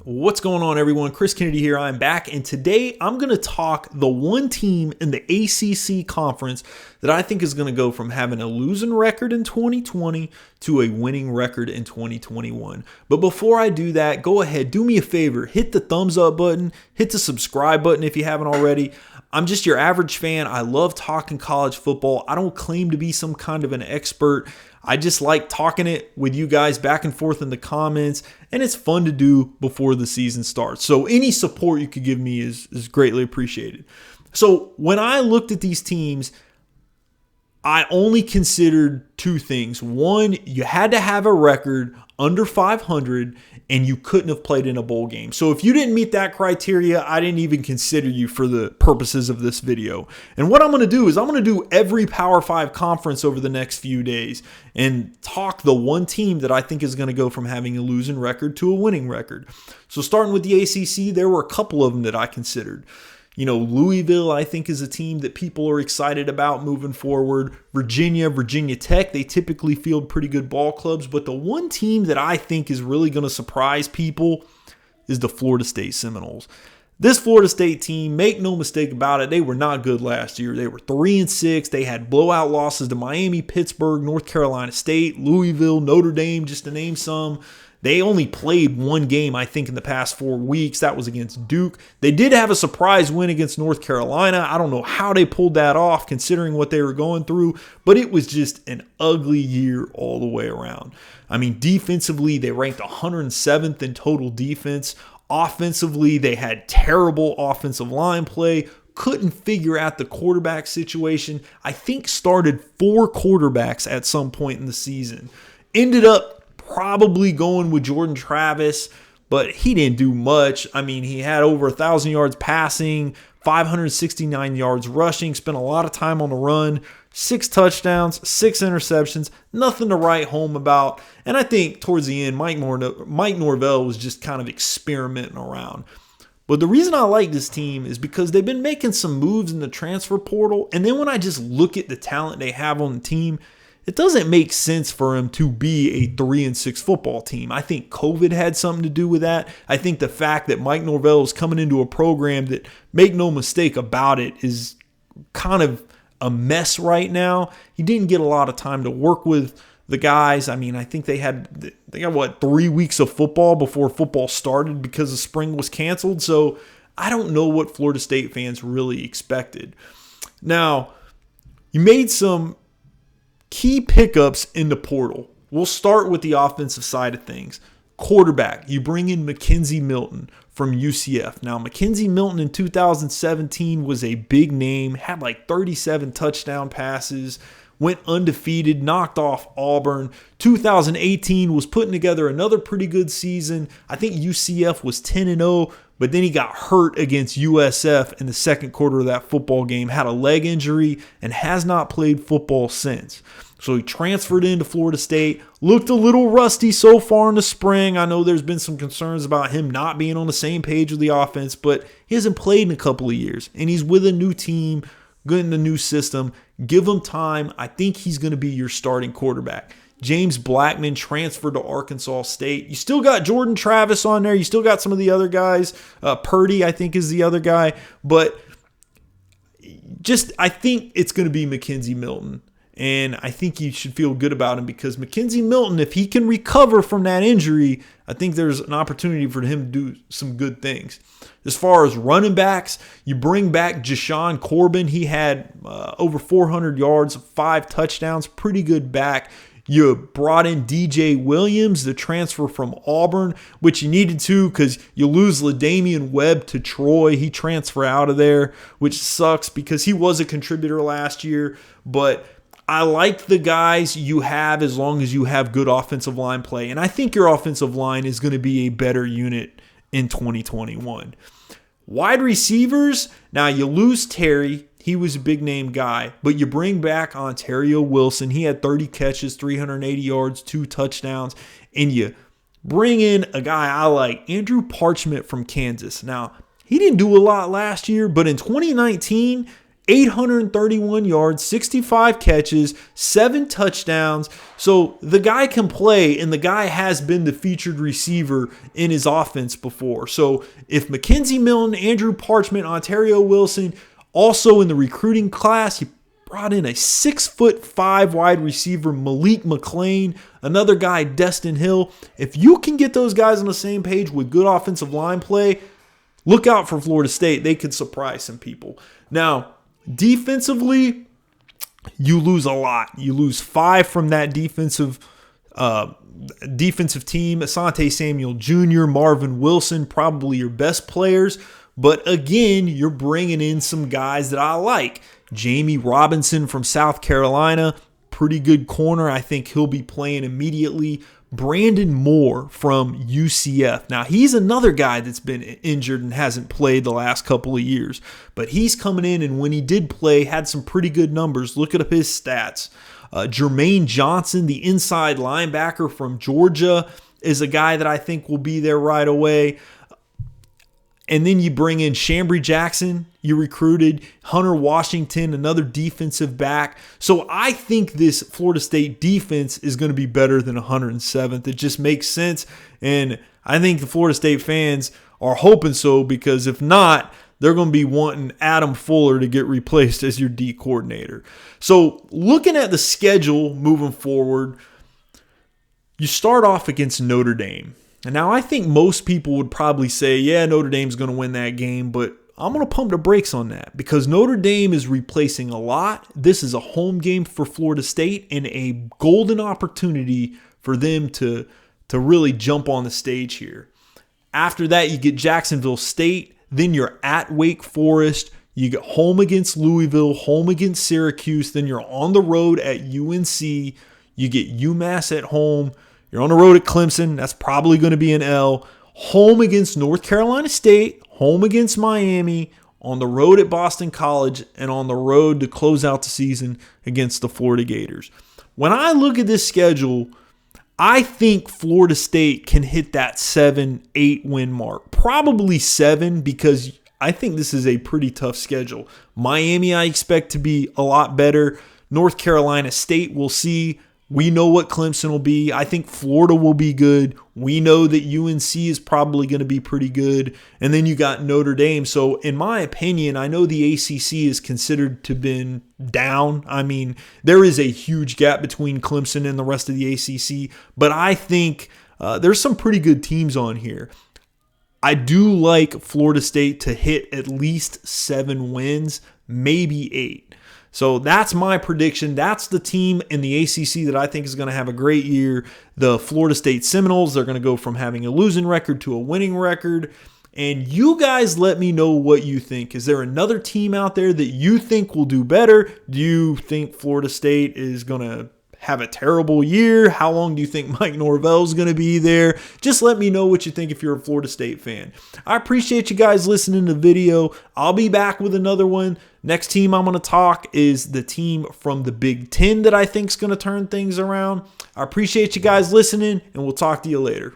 What's going on, everyone? Chris Kennedy here. I'm back, and today I'm going to talk the one team in the ACC conference that I think is going to go from having a losing record in 2020 to a winning record in 2021. But before I do that, go ahead, do me a favor, hit the thumbs up button, hit the subscribe button if you haven't already. I'm just your average fan. I love talking college football. I don't claim to be some kind of an expert. I just like talking it with you guys back and forth in the comments, and it's fun to do before the season starts. So any support you could give me is greatly appreciated. So when I looked at these teams, I only considered two things. One, you had to have a record under 500, and you couldn't have played in a bowl game. So if you didn't meet that criteria, I didn't even consider you for the purposes of this video. And what I'm going to do is I'm going to do every Power 5 conference over the next few days and talk the one team that I think is going to go from having a losing record to a winning record. So starting with the ACC, there were a couple of them that I considered. Louisville, I think, is a team that people are excited about moving forward. Virginia Tech, they typically field pretty good ball clubs. But the one team that I think is really going to surprise people is the Florida State Seminoles. This Florida State team, make no mistake about it, they were not good last year. They were 3-6. They had blowout losses to Miami, Pittsburgh, North Carolina State, Louisville, Notre Dame, just to name some. They only played one game, I think, in the past 4 weeks. That was against Duke. They did have a surprise win against North Carolina. I don't know how they pulled that off considering what they were going through, but it was just an ugly year all the way around. I mean, defensively, they ranked 107th in total defense. Offensively, they had terrible offensive line play. Couldn't figure out the quarterback situation. I think started 4 quarterbacks at some point in the season. Ended up probably going with Jordan Travis, but he didn't do much. I mean, he had over 1,000 yards passing, 569 yards rushing, spent a lot of time on the run, 6 touchdowns, 6 interceptions, nothing to write home about. And I think towards the end, Mike Norvell was just kind of experimenting around. But the reason I like this team is because they've been making some moves in the transfer portal. And then when I just look at the talent they have on the team, it doesn't make sense for him to be a 3-6 football team. I think COVID had something to do with that. I think the fact that Mike Norvell is coming into a program that, make no mistake about it, is kind of a mess right now. He didn't get a lot of time to work with the guys. I mean, I think they got 3 weeks of football before football started because the spring was canceled. So I don't know what Florida State fans really expected. Now, you made some key pickups in the portal. We'll start with the offensive side of things. Quarterback, you bring in McKenzie Milton from UCF. Now, McKenzie Milton in 2017 was a big name, had like 37 touchdown passes, went undefeated, knocked off Auburn. 2018 was putting together another pretty good season. I think UCF was 10-0, but then he got hurt against USF in the second quarter of that football game, had a leg injury, and has not played football since. So he transferred into Florida State, looked a little rusty so far in the spring. I know there's been some concerns about him not being on the same page with the offense, but he hasn't played in a couple of years, and he's with a new team, good in the new system. Give him time. I think he's going to be your starting quarterback. James Blackman transferred to Arkansas State. You still got Jordan Travis on there. You still got some of the other guys. Purdy, I think, is the other guy. But I think it's going to be McKenzie Milton. And I think you should feel good about him because McKenzie Milton, if he can recover from that injury, I think there's an opportunity for him to do some good things. As far as running backs, you bring back Jashawn Corbin. He had over 400 yards, 5 touchdowns, pretty good back. You brought in DJ Williams, the transfer from Auburn, which you needed to because you lose LaDamian Webb to Troy. He transferred out of there, which sucks because he was a contributor last year. But I like the guys you have as long as you have good offensive line play. And I think your offensive line is going to be a better unit in 2021. Wide receivers, now you lose Terry. He was a big-name guy, but you bring back Ontario Wilson. He had 30 catches, 380 yards, 2 touchdowns, and you bring in a guy I like, Andrew Parchment from Kansas. Now, he didn't do a lot last year, but in 2019, 831 yards, 65 catches, 7 touchdowns. So the guy can play, and the guy has been the featured receiver in his offense before. So if Mackenzie Milton, Andrew Parchment, Ontario Wilson, also in the recruiting class, he brought in a 6'5" wide receiver, Malik McLean, another guy, Destin Hill. If you can get those guys on the same page with good offensive line play, look out for Florida State. They could surprise some people. Now, defensively, you lose a lot. You lose 5 from that defensive team. Asante Samuel Jr., Marvin Wilson, probably your best players. But again, you're bringing in some guys that I like. Jamie Robinson from South Carolina, pretty good corner. I think he'll be playing immediately. Brandon Moore from UCF. Now, he's another guy that's been injured and hasn't played the last couple of years. But he's coming in, and when he did play, had some pretty good numbers. Look at his stats. Jermaine Johnson, the inside linebacker from Georgia, is a guy that I think will be there right away. And then you bring in Chambry Jackson, you recruited Hunter Washington, another defensive back. So I think this Florida State defense is going to be better than 107th. It just makes sense. And I think the Florida State fans are hoping so, because if not, they're going to be wanting Adam Fuller to get replaced as your D coordinator. So looking at the schedule moving forward, you start off against Notre Dame. And now I think most people would probably say, yeah, Notre Dame's going to win that game, but I'm going to pump the brakes on that because Notre Dame is replacing a lot. This is a home game for Florida State and a golden opportunity for them to really jump on the stage here. After that, you get Jacksonville State. Then you're at Wake Forest. You get home against Louisville, home against Syracuse. Then you're on the road at UNC. You get UMass at home. You're on the road at Clemson. That's probably going to be an L. Home against North Carolina State. Home against Miami. On the road at Boston College. And on the road to close out the season against the Florida Gators. When I look at this schedule, I think Florida State can hit that 7-8 win mark. Probably 7 because I think this is a pretty tough schedule. Miami I expect to be a lot better. North Carolina State, we'll see. We know what Clemson will be. I think Florida will be good. We know that UNC is probably going to be pretty good. And then you got Notre Dame. So in my opinion, I know the ACC is considered to have been down. I mean, there is a huge gap between Clemson and the rest of the ACC. But I think there's some pretty good teams on here. I do like Florida State to hit at least 7 wins, maybe 8. So that's my prediction. That's the team in the ACC that I think is going to have a great year. The Florida State Seminoles, they're going to go from having a losing record to a winning record. And you guys let me know what you think. Is there another team out there that you think will do better? Do you think Florida State is going to have a terrible year? How long do you think Mike Norvell is going to be there? Just let me know what you think if you're a Florida State fan. I appreciate you guys listening to the video. I'll be back with another one. Next team I'm going to talk is the team from the Big Ten that I think is going to turn things around. I appreciate you guys listening, and we'll talk to you later.